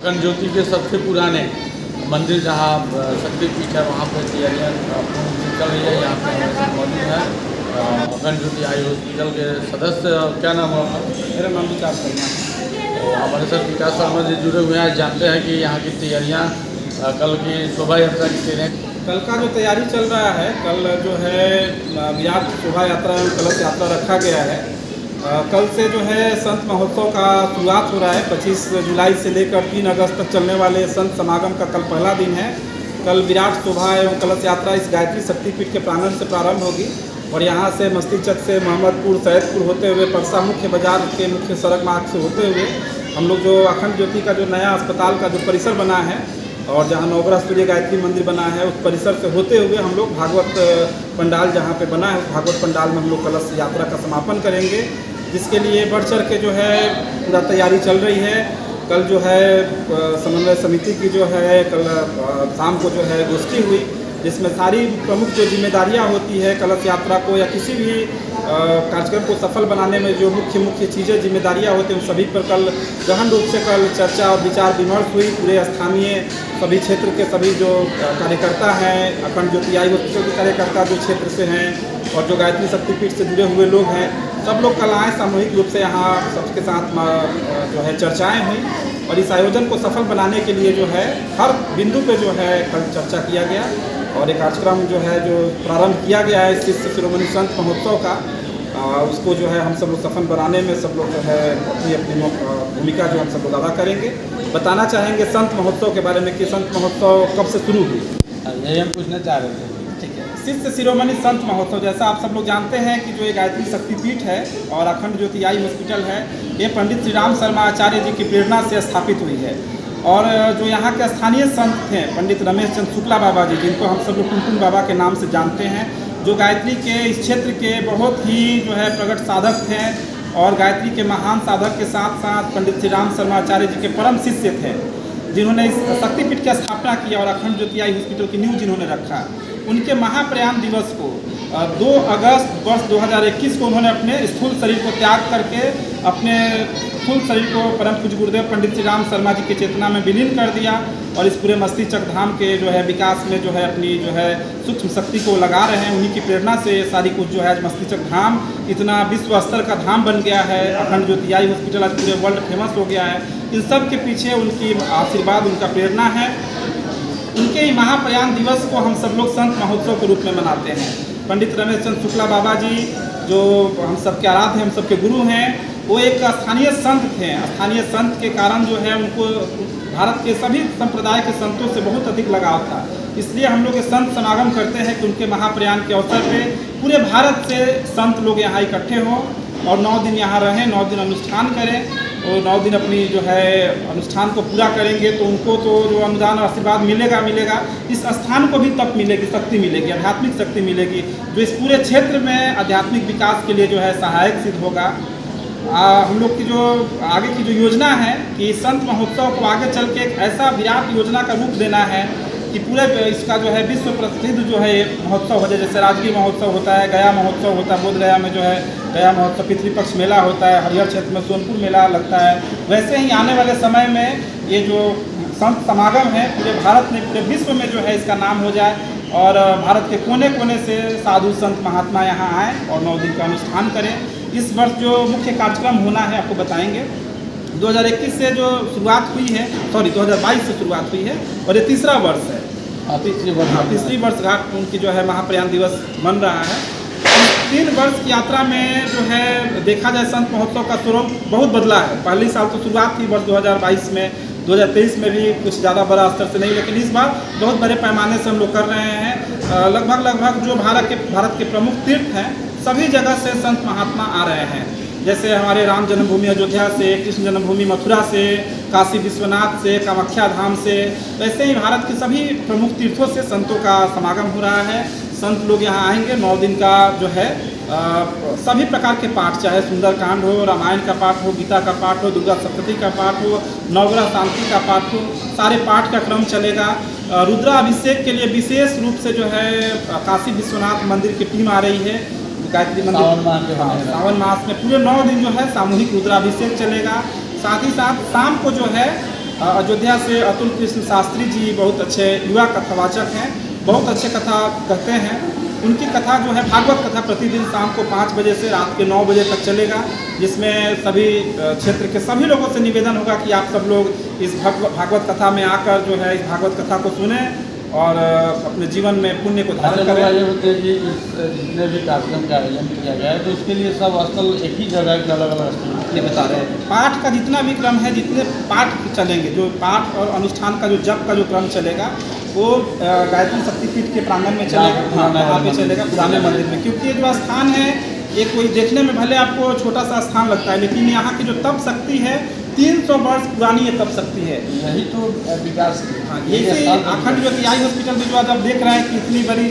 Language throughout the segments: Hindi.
अखंड ज्योति के सबसे पुराने मंदिर जहाँ शक्तिपीठ है वहाँ पर तैयारियाँ पूर्ण चल रही है। यहाँ पे हमारे साथ मौजूद है अखंड ज्योति आई हॉस्पिटल के सदस्य। क्या नाम है आपका? मेरा नाम विकास शर्मा है। तो हमारे साथ विकास शर्मा जी जुड़े हुए हैं। जानते हैं कि यहाँ की तैयारियाँ कल की शोभा यात्रा की तैयारियाँ। कल का जो तैयारी चल रहा है, कल जो है विराट शोभा यात्रा एवं कलश यात्रा रखा गया है। कल से जो है संत महोत्सव का शुरुआत हो रहा है। 25 जुलाई से लेकर 3 अगस्त तक चलने वाले संत समागम का कल पहला दिन है। कल विराट शोभा एवं कलश यात्रा इस गायत्री शक्तिपीठ के प्रांगण से प्रारंभ होगी और यहाँ से मस्तीचक से मोहम्मदपुर सैदपुर होते हुए परसा मुख्य बाजार के मुख्य सड़क मार्ग से होते हुए हम लोग जो अखंड ज्योति का जो नया अस्पताल का जो परिसर बना है और जहाँ नवग्रह सूर्य गायत्री मंदिर बना है उस परिसर से होते हुए हम लोग भागवत पंडाल जहाँ पे बना है उस भागवत पंडाल में हम लोग कलश यात्रा का समापन करेंगे, जिसके लिए बढ़ चढ़ के जो है पूरा तैयारी चल रही है। कल जो है समन्वय समिति की जो है कल शाम को जो है गोष्ठी हुई, जिसमें सारी प्रमुख जो जिम्मेदारियां होती है कलश यात्रा को या किसी भी कार्यक्रम को सफल बनाने में जो मुख्य चीज़ें जिम्मेदारियां होती हैं उन सभी पर कल गहन रूप से कल चर्चा और विचार विमर्श हुई। पूरे स्थानीय सभी क्षेत्र के सभी जो कार्यकर्ता हैं, अखंड ज्योति आई हॉस्पिटल के कार्यकर्ता जो क्षेत्र से हैं और जो गायत्री शक्तिपीठ से जुड़े हुए लोग हैं, सब लोग कल आए। सामूहिक रूप से यहाँ सबके साथ जो है चर्चाएँ हुई और इस आयोजन को सफल बनाने के लिए जो है हर बिंदु पे जो है कल चर्चा किया गया और एक कार्यक्रम जो है जो प्रारंभ किया गया है शिष्य शिरोमणि संत महोत्सव का, उसको जो है हम सब लोग सफल बनाने में सब लोग जो है अपनी अपनी भूमिका जो हम सब लोग अदा करेंगे। बताना चाहेंगे संत महोत्सव के बारे में कि संत महोत्सव कब से शुरू हुई। यही हम पूछना चाह रहे थे। ठीक है, शिष्य शिरोमणि संत महोत्सव जैसा आप सब लोग जानते हैं कि जो ये गायत्री शक्तिपीठ है और अखंड ज्योति आई हॉस्पिटल है, ये पंडित श्री राम शर्मा आचार्य जी की प्रेरणा से स्थापित हुई है। और जो यहाँ के स्थानीय संत थे पंडित रमेश चंद्र शुक्ला बाबा जी, जिनको हम सब लोग टुनटुन बाबा के नाम से जानते हैं, जो गायत्री के इस क्षेत्र के बहुत ही जो है प्रगट साधक थे और गायत्री के महान साधक के साथ साथ पंडित श्री राम शर्मा आचार्य जी के परम शिष्य थे, जिन्होंने इस शक्तिपीठ की स्थापना की और अखंड ज्योति आई हॉस्पिटल की नींव जिन्होंने रखा। उनके महाप्रयाण दिवस को 2 अगस्त वर्ष 2021 को उन्होंने अपने स्थूल शरीर को त्याग करके अपने स्थूल शरीर को परम पूज्य गुरुदेव पंडित श्री राम शर्मा जी की चेतना में विलीन कर दिया और इस पूरे मस्तीचक धाम के जो है विकास में जो है अपनी जो है सूक्ष्म शक्ति को लगा रहे हैं। उन्हीं की प्रेरणा से सारी कुछ जो है आज मस्तीचक धाम इतना विश्व स्तर का धाम बन गया है। अखंड ज्योति आई हॉस्पिटल आज पूरे वर्ल्ड फेमस हो गया है। इन सब के पीछे उनकी आशीर्वाद, उनका प्रेरणा है। उनके ही महाप्रयाण दिवस को हम सब लोग संत महोत्सव के रूप में मनाते हैं। पंडित रमेश चंद्र शुक्ला बाबा जी जो हम सबके आराध्य हैं, हम सबके गुरु हैं, वो एक स्थानीय संत थे। स्थानीय संत के कारण जो है उनको भारत के सभी संप्रदाय के संतों से बहुत अधिक लगाव था। इसलिए हम लोग ये संत समागम करते हैं कि उनके महाप्रयाण के अवसर पे पूरे भारत से संत लोग यहाँ इकट्ठे हों और 9 दिन यहाँ रहें, 9 दिन अनुष्ठान करें और 9 दिन अपनी जो है अनुष्ठान को पूरा करेंगे तो उनको तो जो अनुदान और आशीर्वाद मिलेगा। इस स्थान को भी तब मिलेगी, शक्ति मिलेगी, आध्यात्मिक शक्ति मिलेगी, जो इस पूरे क्षेत्र में आध्यात्मिक विकास के लिए जो है सहायक सिद्ध होगा। हम लोग की जो आगे की जो योजना है कि संत महोत्सव को आगे चल के एक ऐसा विराट योजना का रूप देना है कि पूरे इसका जो है विश्व प्रसिद्ध जो है महोत्सव हो जाए। जैसे राजगीर महोत्सव होता है, गया महोत्सव होता है, बोध गया में जो है गया महोत्सव, पितृपक्ष मेला होता है, हरिहर क्षेत्र में सोनपुर मेला लगता है। वैसे ही आने वाले समय में ये जो संत समागम है पूरे भारत में, पूरे विश्व में जो है इसका नाम हो जाए और भारत के कोने कोने से साधु संत महात्मा यहाँ आए और 9 दिन का अनुष्ठान करें। इस वर्ष जो मुख्य कार्यक्रम होना है आपको बताएंगे। 2021 से जो शुरुआत हुई है, 2022 से शुरुआत हुई है और ये तीसरा वर्ष है। तीसरी वर्षगांठ उनकी जो है महाप्रयाण दिवस बन रहा है। 3 वर्ष की यात्रा में जो है देखा जाए संत महोत्सव का स्वरूप बहुत बदला है। पहले साल तो शुरुआत थी वर्ष 2022 में, 2023 में भी कुछ ज़्यादा बड़ा स्तर से नहीं, लेकिन इस बार बहुत बड़े पैमाने से हम लोग कर रहे हैं। लगभग जो भारत के प्रमुख तीर्थ हैं सभी जगह से संत महात्मा आ रहे हैं। जैसे हमारे राम जन्मभूमि अयोध्या से, कृष्ण जन्मभूमि मथुरा से, काशी विश्वनाथ से, कामाख्या धाम से, वैसे ही भारत के सभी प्रमुख तीर्थों से संतों का समागम हो रहा है। संत लोग यहाँ आएंगे। 9 दिन का जो है सभी प्रकार के पाठ, चाहे सुंदरकांड हो, रामायण का पाठ हो, गीता का पाठ हो, दुर्गा सप्तशती का पाठ हो, नवग्रह शांति का पाठ हो, सारे पाठ का क्रम चलेगा। रुद्राभिषेक के लिए विशेष रूप से जो है काशी विश्वनाथ मंदिर की टीम आ रही है। गायत्री मंदिर सावन मास में पूरे 9 दिन जो है सामूहिक रुद्राभिषेक चलेगा। साथ ही साथ शाम को जो है अयोध्या से अतुल कृष्ण शास्त्री जी बहुत अच्छे युवा कथावाचक हैं, बहुत अच्छे कथा कहते हैं। उनकी कथा जो है भागवत कथा प्रतिदिन शाम को 5 बजे से रात के 9 बजे तक चलेगा, जिसमें सभी क्षेत्र के सभी लोगों से निवेदन होगा कि आप सब लोग इस भागवत कथा में आकर जो है इस भागवत कथा को सुने और अपने जीवन में पुण्य को धारण करें। ये होते हैं कि जितने भी कार्यक्रम का आयोजन किया गया है तो उसके लिए सब स्थल एक ही जगह के अलग अलग स्थल ये बता रहे हैं। पाठ का जितना भी क्रम है, जितने पाठ चलेंगे, जो पाठ और अनुष्ठान का जो जप का जो क्रम चलेगा वो गायत्री शक्तिपीठ के प्रांगण में चलेगा, वहाँ पे चलेगा पुराने मंदिर में। क्योंकि ये जो स्थान है ये कोई देखने में भले आपको छोटा सा स्थान लगता है, लेकिन यहाँ की जो तप शक्ति है 300 वर्ष पुरानी ये तप शक्ति है। यही तो विकास। हाँ, यही अखंड ज्योति हॉस्पिटल भी जो आज आप देख रहे हैं कि इतनी बड़ी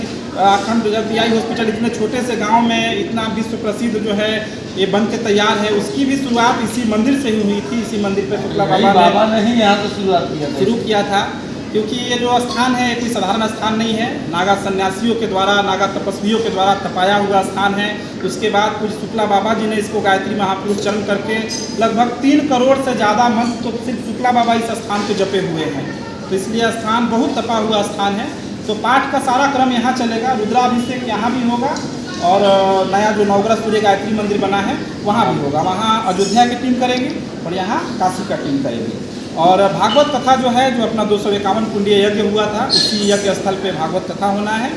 अखंड ज्योति हॉस्पिटल इतने छोटे से गांव में इतना विश्व प्रसिद्ध जो है ये बन के तैयार है, उसकी भी शुरुआत इसी मंदिर से ही हुई थी। इसी मंदिर पे शुक्ला बाबा ने ही यहाँ से शुरू किया था। क्योंकि ये जो स्थान है कोई साधारण स्थान नहीं है, नागा सन्यासियों के द्वारा, नागा तपस्वियों के द्वारा तपाया हुआ स्थान है। उसके बाद कुछ शुक्ला बाबा जी ने इसको गायत्री महापुरुष चरण करके लगभग 3 करोड़ से ज़्यादा मंत्र तो सिर्फ शुक्ला बाबा इस स्थान पे जपे हुए हैं। तो इसलिए स्थान बहुत तपा हुआ स्थान है। तो पाठ का सारा क्रम यहाँ चलेगा, रुद्राभिषेक यहाँ भी होगा और नया जो नवग्रह सूर्य गायत्री मंदिर बना है वहाँ भी होगा। वहाँ अयोध्या की टीम करेगी और यहाँ काशी का टीम करेगी। और भागवत कथा जो है, जो अपना 251 कुंडीय यज्ञ हुआ था, उसी यज्ञ स्थल पे भागवत कथा होना है।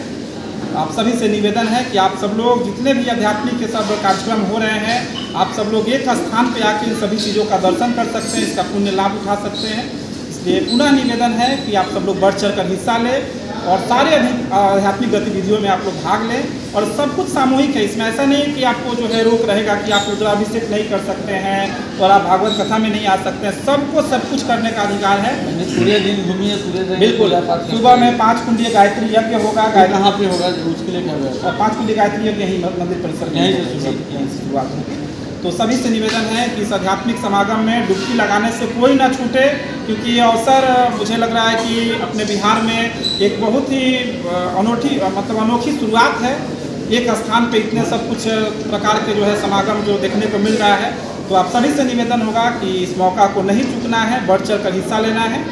आप सभी से निवेदन है कि आप सब लोग जितने भी आध्यात्मिक के सब कार्यक्रम हो रहे हैं, आप सब लोग एक स्थान पे आके इन सभी चीज़ों का दर्शन कर सकते हैं, इसका पुण्य लाभ उठा सकते हैं। इसलिए पुनः निवेदन है कि आप सब लोग बढ़ चढ़ कर हिस्सा लें और सारे आध्यात्मिक गतिविधियों में आप लोग भाग लें। और सब कुछ सामूहिक है, इसमें ऐसा नहीं है कि आपको जो है रोक रहेगा कि आप रुद्राभिषेक नहीं कर सकते हैं और आप भागवत कथा में नहीं आ सकते हैं। सबको सब कुछ करने का अधिकार है। पूरे दिन घूमिए, पूरे दिन बिल्कुल। सुबह में 5 कुंडीय गायत्री यज्ञ होगा। कहाँ पे होगा उसके लिए क्या होगा? 5 कुंडीय गायत्री यज्ञ यहीं मंदिर परिसर में यहीं से शुरुआत होगी। तो सभी से निवेदन है कि इस आध्यात्मिक समागम में डुबकी लगाने से कोई ना छूटे, क्योंकि ये अवसर मुझे लग रहा है कि अपने बिहार में एक बहुत ही अनोखी शुरुआत है। एक स्थान पे इतने सब कुछ प्रकार के जो है समागम जो देखने को मिल रहा है। तो आप सभी से निवेदन होगा कि इस मौका को नहीं चूकना है, बढ़ चढ़ कर हिस्सा लेना है।